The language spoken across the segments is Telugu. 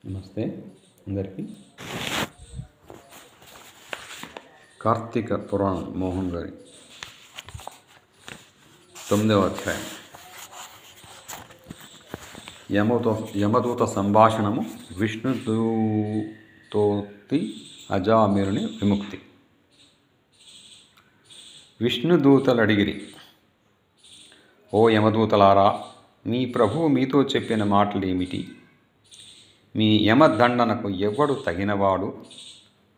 నమస్తే అందరికీ. కార్తీక పురాణం మోహన్ గారి 9వ అధ్యాయం. యమదూత సంభాషణము, విష్ణుదూతోక్తి, అజామిరుని విముక్తి. విష్ణుదూతలడిగిరి, ఓ యమదూతలారా, మీ ప్రభువు మీతో చెప్పిన మాటలేమిటి? మీ యమదండనకు ఎవడు తగినవాడు?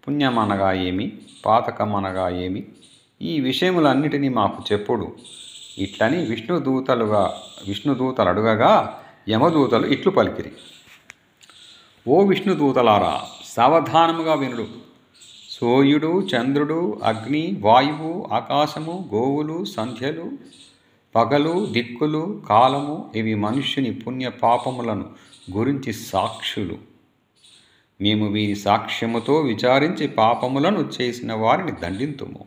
పుణ్యమనగా ఏమి, పాతకమనగా ఏమి? ఈ విషయములన్నిటినీ మాకు చెప్పుడు. ఇట్లని విష్ణుదూతలు అడుగగా యమదూతలు ఇట్లు పలికిరి. ఓ విష్ణుదూతలారా, సావధానముగా వినుడు. సూర్యుడు, చంద్రుడు, అగ్ని, వాయువు, ఆకాశము, గోవులు, సంధ్యలు, పగలు, దిక్కులు, కాలము, ఇవి మనుష్యుని పుణ్య పాపములను గురించి సాక్షులు. మేము వీరి సాక్ష్యముతో విచారించి పాపములను చేసిన వారిని దండింతుము.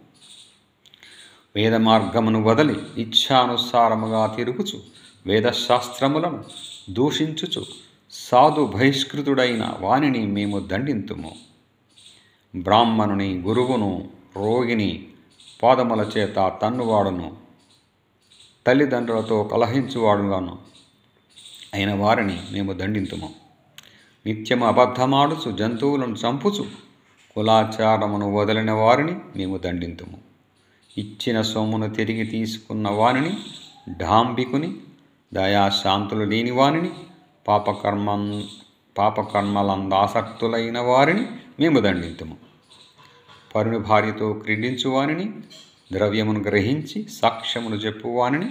వేద మార్గమును వదలి ఇచ్ఛానుసారముగా తిరుగుచు వేదశాస్త్రములను దూషించుచు సాధు బహిష్కృతుడైన వానిని మేము దండింతుము. బ్రాహ్మణుని, గురువును, రోగిని పాదముల చేత తన్నువాడును, తల్లిదండ్రులతో కలహించువాడుగాను అయిన వారిని మేము దండింతుము. నిత్యము అబద్ధమాడుచు జంతువులను చంపుచు కులాచారమును వదిలిన వారిని మేము దండింతుము. ఇచ్చిన సొమ్మును తిరిగి తీసుకున్న వారిని, డాంబికుని, దయాశాంతులు లేని వారిని, పాపకర్మలందాసక్తులైన వారిని మేము దండింతుము. పరుని భార్యతో క్రీడించు వారిని, ద్రవ్యమును గ్రహించి సాక్ష్యమును చెప్పువానిని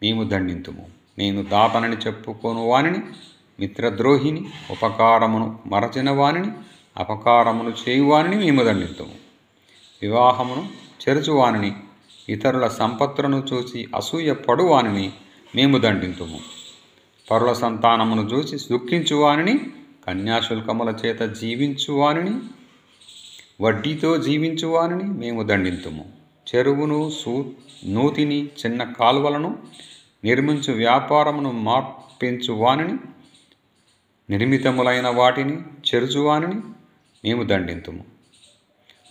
మేము దండింతుము. నేను దాతనని చెప్పుకోను వానిని, మిత్రద్రోహిని, ఉపకారమును మరచిన వానిని, అపకారమును చేయువానిని మేము దండింతుము. వివాహమును చెరచువానిని, ఇతరుల సంపత్తులను చూసి అసూయపడువానిని మేము దండింతుము. పరుల సంతానమును చూసి దుఃఖించువానిని, కన్యాశుల్కముల చేత జీవించువానిని, వడ్డీతో జీవించువానిని మేము దండింతుము. చెరువును, నూతిని, చిన్న కాలువలను నిర్మించు వ్యాపారమును మార్పించువానిని, నిర్మితములైన వాటిని చెరుచువానిని మేము దండింతుము.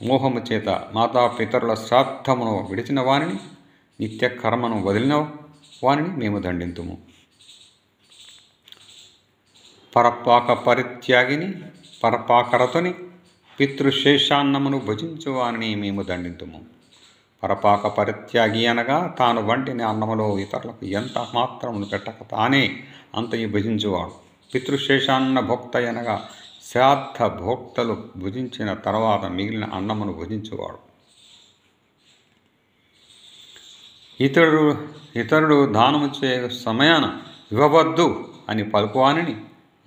మోహము చేత మాతాపితరుల శ్రాద్ధమును విడిచిన వానిని, నిత్య కర్మను వదిలిన వానిని మేము దండింతుము. పరపాక పరిత్యాగిని, పరపాకరతుని, పితృశేషాన్నమును భుజించువానిని మేము దండింతుము. పరపాక పరిత్యాగి అనగా తాను వంటిన అన్నములో ఇతరులకు ఎంత మాత్రమును పెట్టక తానే అంతయు భుజించువాడు. పితృశేషాన్న భోక్త అనగా శ్రాద్ధ భోక్తలు భుజించిన తర్వాత మిగిలిన అన్నమును భుజించువాడు. ఇతరుడు దానము చే సమయాన ఇవ్వవద్దు అని పలుకువానిని,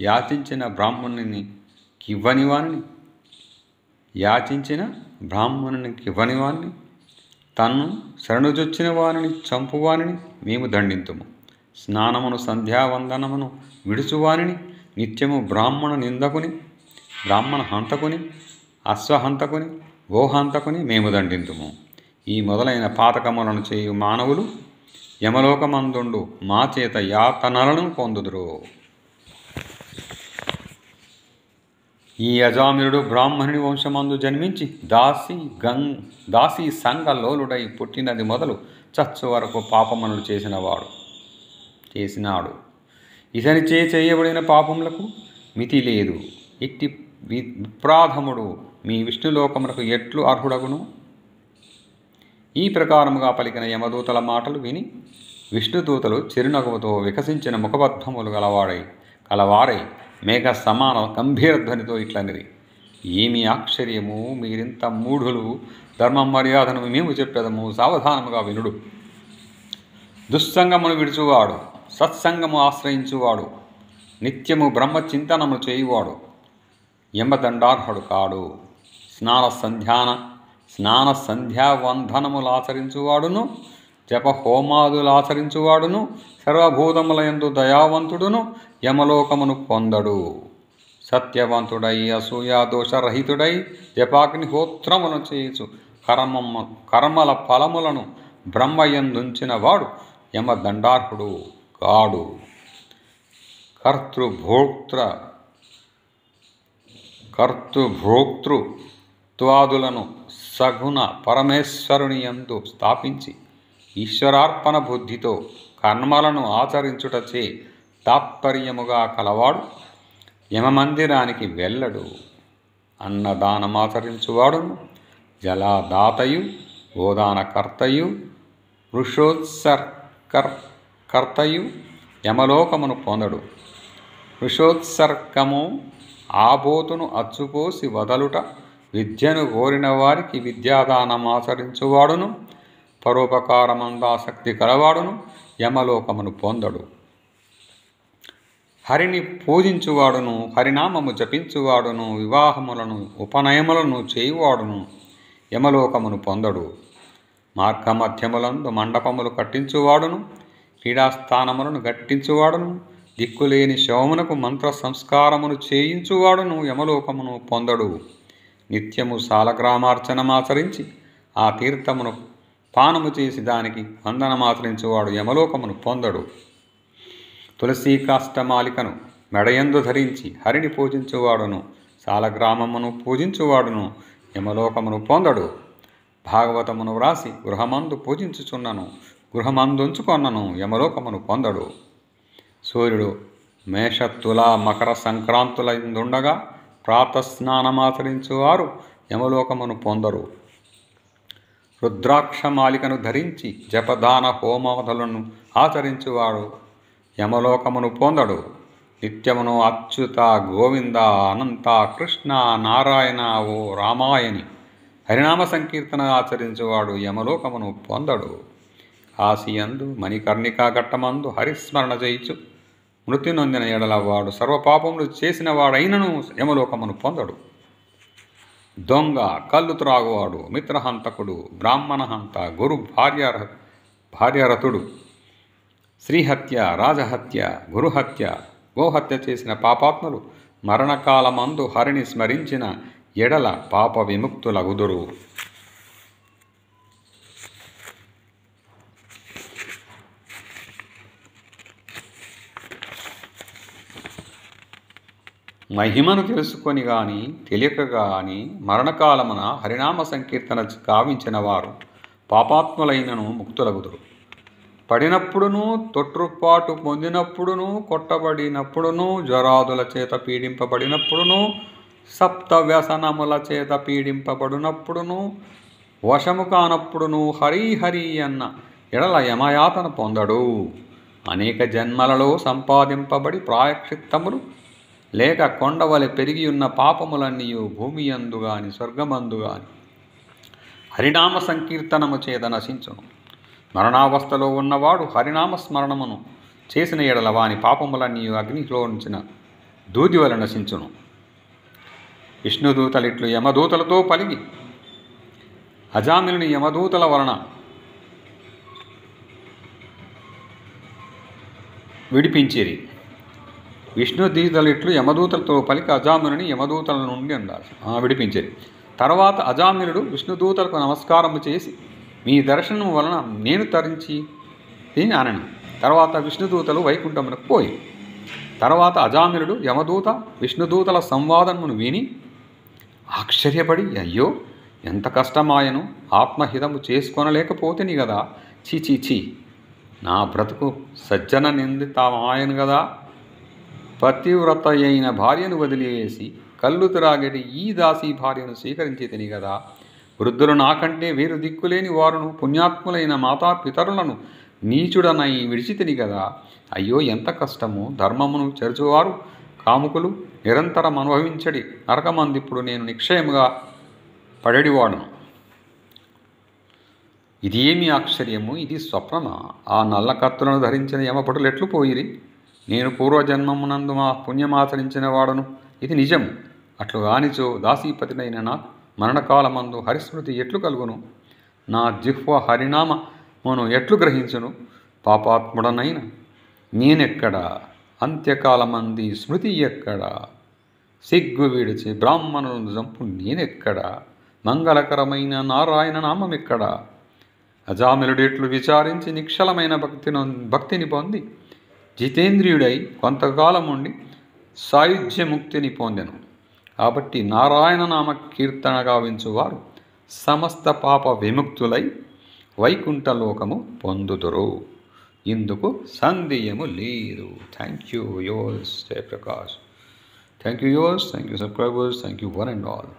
యాచించిన బ్రాహ్మణునికి ఇవ్వని వానిని, తన్ను శరణుజొచ్చిన వారిని చంపువానిని మేము దండింతుము. స్నానమును, సంధ్యావందనమును విడుచువానిని, నిత్యము బ్రాహ్మణ హంతకుని, అశ్వహంతకుని, గోహంతకుని మేము దండింతుము. ఈ మొదలైన పాతకములను చేయు మానవులు యమలోకమందుండు మా చేత యాతనలను పొందుదురు. ఈ అజామిరుడు బ్రాహ్మణుని వంశమందు జన్మించి దాసీ సంగలోలుడై పుట్టినది మొదలు చచ్చు వరకు పాపములను చేసినాడు. ఇతనిచే చేయబడిన పాపములకు మితి లేదు. ఇట్టి విప్రాధముడు మీ విష్ణులోకమునకు ఎట్లు అర్హుడగును? ఈ ప్రకారముగా పలికిన యమదూతల మాటలు విని విష్ణుదూతలు చిరునవ్వుతో వికసించిన ముఖబద్ధములు కలవారై మేఘ సమాన గంభీరధ్వనితో ఇట్లనిరి, ఏమి ఆశ్చర్యము! మీరింత మూఢులు! ధర్మ మర్యాదను మేము చెప్పేదము, సావధానముగా వినుడు. దుస్సంగమును విడుచువాడు, సత్సంగము ఆశ్రయించువాడు, నిత్యము బ్రహ్మచింతనము చేయువాడు యమదండార్హుడు కాడు. స్నాన సంధ్యావందనములాచరించువాడును, జపహోమాదులాచరించువాడును, సర్వభూతములయందు దయావంతుడును యమలోకమును పొందడు. సత్యవంతుడై, అసూయాదోషరహితుడై, జపాగ్నిహోత్రములను చేయుచు కర్మల ఫలములను బ్రహ్మయందుంచిన వాడు యమదండార్హుడు కాడు. కర్తృభోక్తృ కర్తృభోక్తృత్వాదులను సగుణ పరమేశ్వరుని యందు స్థాపించి ఈశ్వరార్పణ బుద్ధితో కర్మలను ఆచరించుటచే తాత్పర్యముగా కలవాడు యమమందిరానికి వెళ్ళడు. అన్నదానమాచరించువాడును, జలదాతయు, గోదానకర్తయు, వృషోత్సర్కర్తయు యమలోకమును పొందడు. వృషోత్సర్గము ఆబోతును అచ్చుపోసి వదలుట, విద్యను కోరిన వారికి విద్యాదానమాచరించువాడును, పరోపకారమందాసక్తి కలవాడును యమలోకమును పొందడు. హరిని పూజించువాడును, హరినామము జపించువాడును, వివాహములను ఉపనయములను చేయువాడును యమలోకమును పొందడు. మార్గమధ్యములందు మండపములు కట్టించువాడును, క్రీడాస్థానములను గట్టించువాడును, దిక్కులేని శవమునకు మంత్ర సంస్కారమును చేయించువాడును యమలోకమును పొందడు. నిత్యము సాలగ్రామార్చనమాచరించి ఆ తీర్థమును పానము చేసి దానికి వందనమాచరించువాడు యమలోకమును పొందడు. తులసీ కాష్టమాలికను మెడయందు ధరించి హరిని పూజించువాడును, సాలగ్రామమును పూజించువాడును యమలోకమును పొందడు. భాగవతమును వ్రాసి గృహమందు పూజించుచున్నను, గృహమందుంచుకొన్నను యమలోకమును పొందడు. సూర్యుడు మేష తుల మకర సంక్రాంతులందుండగా ప్రాతస్నానమాచరించువారు యమలోకమును పొందరు. రుద్రాక్షమాలికను ధరించి జపదాన హోమాదులను ఆచరించువాడు యమలోకమును పొందడు. నిత్యమును అచ్యుత, గోవింద, అనంత, కృష్ణ, నారాయణ, ఓ రామాయణి హరినామ సంకీర్తన ఆచరించువాడు యమలోకమును పొందడు. కాశీయందు మణికర్ణికా ఘట్టమందు హరిస్మరణ చేయించు మృతి నొందిన ఎడల వాడు సర్వపాపములు చేసిన వాడైనను యమలోకమును పొందడు. దొంగ, కళ్ళు త్రాగువాడు, మిత్రహంతకుడు, బ్రాహ్మణహంత, గురు భార్యారథుడు, శ్రీహత్య, రాజహత్య, గురుహత్య, గోహత్య చేసిన పాపాత్ములు మరణకాలమందు హరిని స్మరించిన ఎడల పాప విముక్తులగుదురు. మహిమను తెలుసుకొని గాని తెలియక గాని మరణకాలమున హరినామ సంకీర్తన కావించిన వారు పాపాత్ములైనను ముక్తులగుదురు. పడినప్పుడును, తొట్రుపాటు పొందినప్పుడును, కొట్టబడినప్పుడును, జ్వరాదుల చేత పీడింపబడినప్పుడును, సప్త వ్యసనముల చేత పీడింపబడినప్పుడును, వశము కానప్పుడును హరి హరి అన్న ఎడల యమయాతన పొందడు. అనేక జన్మలలో సంపాదింపబడి ప్రాయశ్చిత్తములు లేక కొండవలె పెరిగి ఉన్న పాపములన్నీ భూమి యందు గాని స్వర్గమందు గాని హరినామ సంకీర్తనము చేత నశించును. మరణావస్థలో ఉన్నవాడు హరినామ స్మరణమును చేసిన ఎడల వాని పాపములన్నీ అగ్నిలో ఉంచిన దూది వలె నశించును. విష్ణుదూతలిట్లు యమదూతలతో పలిగి అజామిలుని యమదూతల వలన విడిపించిరి. విష్ణుదూతలిట్లు యమదూతలతో పలికి అజామిలుని యమదూతల నుండి విడిపించిరి. తర్వాత అజామిలుడు విష్ణుదూతలకు నమస్కారము చేసి, మీ దర్శనం వలన నేను తరించి అనను. తర్వాత విష్ణుదూతలు వైకుంఠమునకు పోయి. తర్వాత అజామిలుడు యమదూత విష్ణుదూతల సంవాదమును విని ఆశ్చర్యపడి, అయ్యో ఎంత కష్టమాయను, ఆత్మహితము చేసుకొనలేకపోతేని కదా, చీ నా బ్రతుకు సజ్జన నిందితమాయను కదా, పతివ్రత అయిన భార్యను వదిలివేసి కళ్ళు త్రాగటి ఈ దాసీ భార్యను స్వీకరించి తిని కదా, వృద్ధులు నాకంటే వేరు దిక్కులేని వారును పుణ్యాత్ములైన మాతాపితరులను నీచుడనై విడిచితిని కదా, అయ్యో ఎంత కష్టము, ధర్మమును చెరచువారు కాముకులు నిరంతరం అనుభవించడి నరకమందిప్పుడు నేను నిక్షయముగా పడేడివాడును. ఇది ఏమి ఆశ్చర్యము, ఇది స్వప్నమా? ఆ నల్ల కత్తులను ధరించిన యమపటులు ఎట్లు పోయిరి? నేను పూర్వజన్మమునందు మా పుణ్యమాచరించిన వాడను, ఇది నిజము. అట్లు గానిచో దాసీపతినైన నాకు మరణకాలమందు హరిస్మృతి ఎట్లు కలుగును? నా జిహ్వ హరినామమును ఎట్లు గ్రహించును? పాపాత్ముడనైన నేనెక్కడా? అంత్యకాలమంది స్మృతి ఎక్కడా? సిగ్గు విడిచి బ్రాహ్మణులను చంపు నేనెక్కడా? మంగళకరమైన నారాయణ నామం ఎక్కడా? అజామిలుడెట్లు విచారించి నిక్షలమైన భక్తిని పొంది జితేంద్రియుడై కొంతకాలం ఉండి సాయుధ్యముక్తిని పొందెను. కాబట్టి నారాయణ నామ కీర్తన గావించువారు సమస్త పాప విముక్తులై వైకుంఠలోకము పొందుదురు. ఇందుకు సందేహము లేదు. Thank you yours Jayaprakash. Thank you yours, thank you subscribers, thank you one and all.